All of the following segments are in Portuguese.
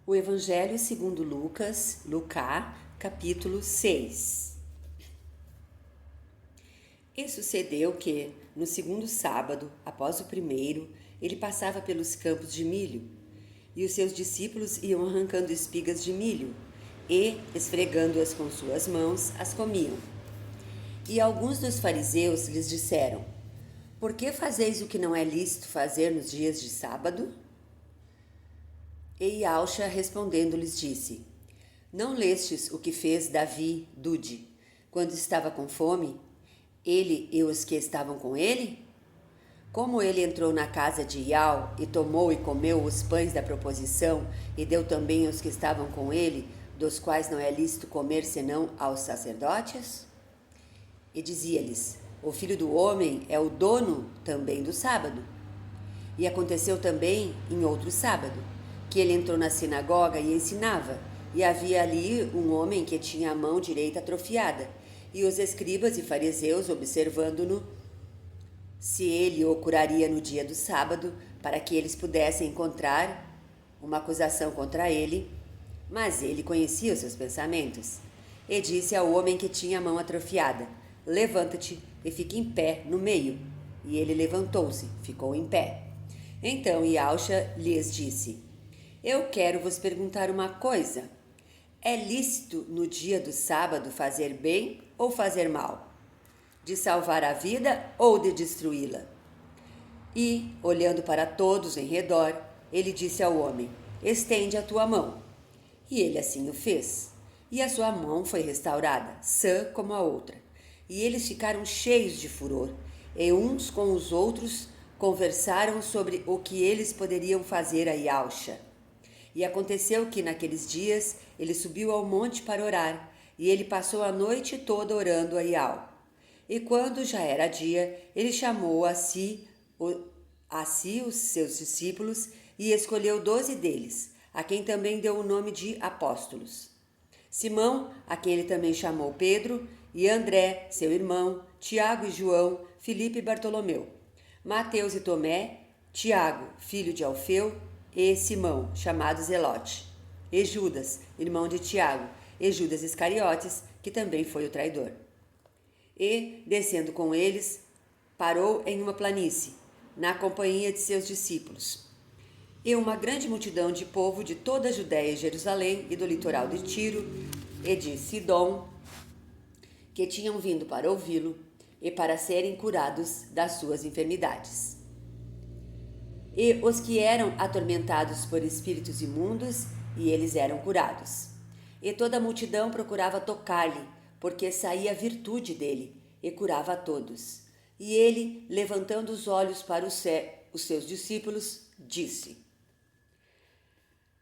O Evangelho segundo Lucas, capítulo 6. E sucedeu que, no segundo sábado, após o primeiro, ele passava pelos campos de milho, e os seus discípulos iam arrancando espigas de milho, e, esfregando-as com suas mãos, as comiam. E alguns dos fariseus lhes disseram: Por que fazeis o que não é lícito fazer nos dias de sábado? E Yauxa respondendo lhes disse: Não lestes o que fez Davi, Dude, quando estava com fome, ele e os que estavam com ele? Como ele entrou na casa de Iau e tomou e comeu os pães da proposição e deu também aos que estavam com ele, dos quais não é lícito comer senão aos sacerdotes? E dizia-lhes: O filho do homem é o dono também do sábado. E aconteceu também em outro sábado, que ele entrou na sinagoga e ensinava, e havia ali um homem que tinha a mão direita atrofiada, e os escribas e fariseus, observando-no, se ele o curaria no dia do sábado, para que eles pudessem encontrar uma acusação contra ele, mas ele conhecia os seus pensamentos, e disse ao homem que tinha a mão atrofiada: Levanta-te e fique em pé no meio. E ele levantou-se, ficou em pé. Então Yauxa lhes disse: Eu quero vos perguntar uma coisa. É lícito no dia do sábado fazer bem ou fazer mal? De salvar a vida ou de destruí-la? E, olhando para todos em redor, ele disse ao homem: Estende a tua mão. E ele assim o fez. E a sua mão foi restaurada, sã como a outra. E eles ficaram cheios de furor, e uns com os outros conversaram sobre o que eles poderiam fazer a Yauxa. E aconteceu que naqueles dias ele subiu ao monte para orar, e ele passou a noite toda orando a Iau. E quando já era dia, ele chamou a si os seus discípulos e escolheu 12 deles, a quem também deu o nome de apóstolos. Simão, a quem ele também chamou Pedro, e André, seu irmão, Tiago e João, Filipe e Bartolomeu, Mateus e Tomé, Tiago, filho de Alfeu, e Simão, chamado Zelote, e Judas, irmão de Tiago, e Judas Iscariotes, que também foi o traidor. E, descendo com eles, parou em uma planície, na companhia de seus discípulos. E uma grande multidão de povo de toda a Judéia e Jerusalém e do litoral de Tiro e de Sidom, que tinham vindo para ouvi-lo e para serem curados das suas enfermidades. E os que eram atormentados por espíritos imundos, e eles eram curados. E toda a multidão procurava tocar-lhe, porque saía a virtude dele, e curava a todos. E ele, levantando os olhos para os seus discípulos, disse: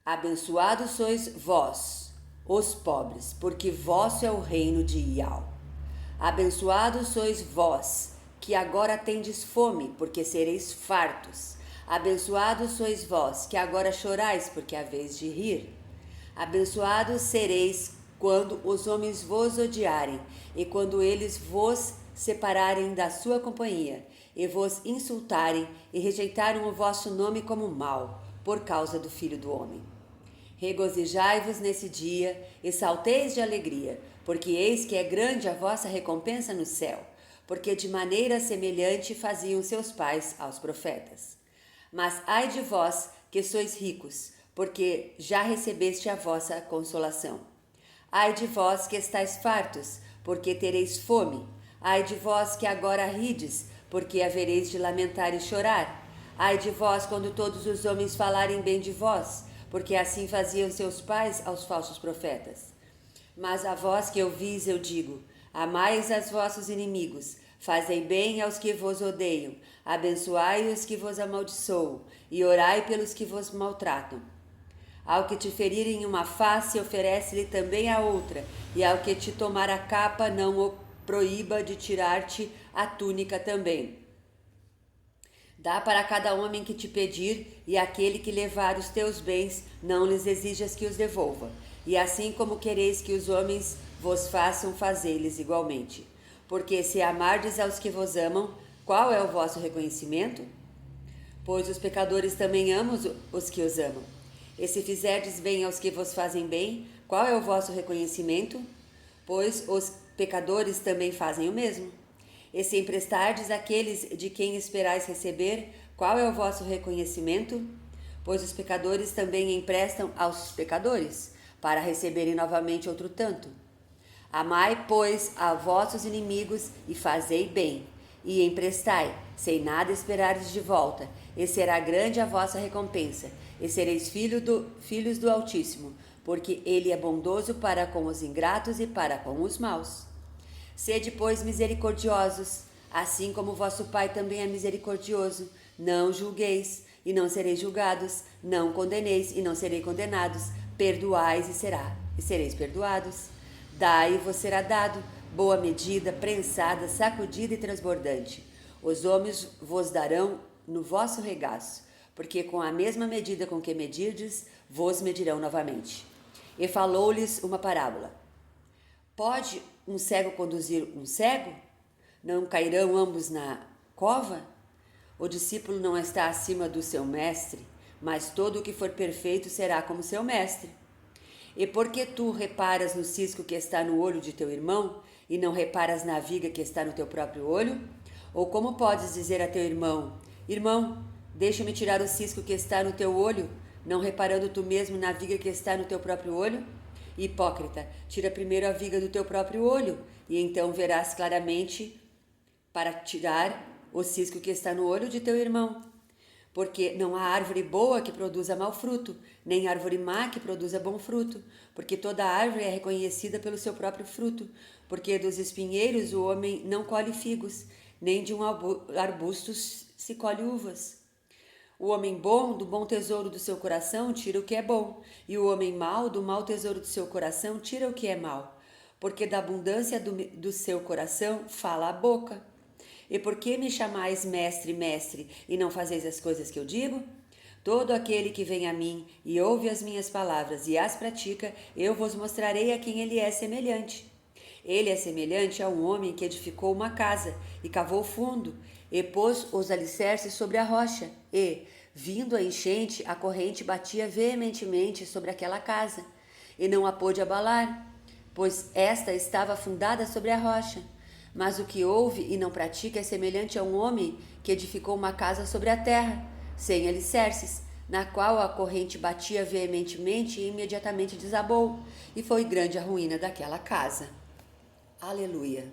Abençoados sois vós, os pobres, porque vosso é o reino de Iau. Abençoados sois vós, que agora tendes fome, porque sereis fartos. Abençoados sois vós, que agora chorais, porque é a vez de rir. Abençoados sereis quando os homens vos odiarem, e quando eles vos separarem da sua companhia, e vos insultarem, e rejeitarem o vosso nome como mau, por causa do Filho do Homem. Regozijai-vos nesse dia, e salteis de alegria, porque eis que é grande a vossa recompensa no céu, porque de maneira semelhante faziam seus pais aos profetas. Mas ai de vós, que sois ricos, porque já recebeste a vossa consolação. Ai de vós que estáis fartos, porque tereis fome. Ai de vós que agora rides, porque havereis de lamentar e chorar. Ai de vós quando todos os homens falarem bem de vós, porque assim faziam seus pais aos falsos profetas. Mas a vós que ouvis eu digo: amai os vossos inimigos, fazei bem aos que vos odeiam, abençoai os que vos amaldiçoam, e orai pelos que vos maltratam. Ao que te ferirem uma face, oferece-lhe também a outra, e ao que te tomar a capa, não o proíba de tirar-te a túnica também. Dá para cada homem que te pedir, e aquele que levar os teus bens, não lhes exijas que os devolva. E assim como quereis que os homens vos façam, fazei-lhes igualmente. Porque se amardes aos que vos amam, qual é o vosso reconhecimento? Pois os pecadores também amam os que os amam. E se fizerdes bem aos que vos fazem bem, qual é o vosso reconhecimento? Pois os pecadores também fazem o mesmo. E se emprestardes àqueles de quem esperais receber, qual é o vosso reconhecimento? Pois os pecadores também emprestam aos pecadores, para receberem novamente outro tanto. Amai, pois, a vossos inimigos e fazei bem, e emprestai, sem nada esperardes de volta, e será grande a vossa recompensa, e sereis filhos do Altíssimo, porque ele é bondoso para com os ingratos e para com os maus. Sede, pois, misericordiosos, assim como vosso Pai também é misericordioso. Não julgueis, e não sereis julgados. Não condeneis, e não sereis condenados. Perdoais, e sereis perdoados. Dai, e vos será dado, boa medida, prensada, sacudida e transbordante. Os homens vos darão no vosso regaço, porque com a mesma medida com que medirdes, vos medirão novamente. E falou-lhes uma parábola. Pode um cego conduzir um cego? Não cairão ambos na cova? O discípulo não está acima do seu mestre, mas todo o que for perfeito será como seu mestre. E porque tu reparas no cisco que está no olho de teu irmão, e não reparas na viga que está no teu próprio olho? Ou como podes dizer a teu irmão: Irmão, deixa-me tirar o cisco que está no teu olho, não reparando tu mesmo na viga que está no teu próprio olho? Hipócrita, tira primeiro a viga do teu próprio olho, e então verás claramente para tirar o cisco que está no olho de teu irmão. Porque não há árvore boa que produza mau fruto, nem árvore má que produza bom fruto, porque toda árvore é reconhecida pelo seu próprio fruto, porque dos espinheiros o homem não colhe figos, nem de um arbusto se colhe uvas. O homem bom, do bom tesouro do seu coração, tira o que é bom, e o homem mau, do mau tesouro do seu coração, tira o que é mau, porque da abundância do seu coração fala a boca. E por que me chamais mestre, mestre, e não fazeis as coisas que eu digo? Todo aquele que vem a mim e ouve as minhas palavras e as pratica, eu vos mostrarei a quem ele é semelhante. Ele é semelhante a um homem que edificou uma casa e cavou fundo e pôs os alicerces sobre a rocha e, vindo a enchente, a corrente batia veementemente sobre aquela casa e não a pôde abalar, pois esta estava fundada sobre a rocha. Mas o que ouve e não pratica é semelhante a um homem que edificou uma casa sobre a terra, sem alicerces, na qual a corrente batia veementemente e imediatamente desabou, e foi grande a ruína daquela casa. Aleluia!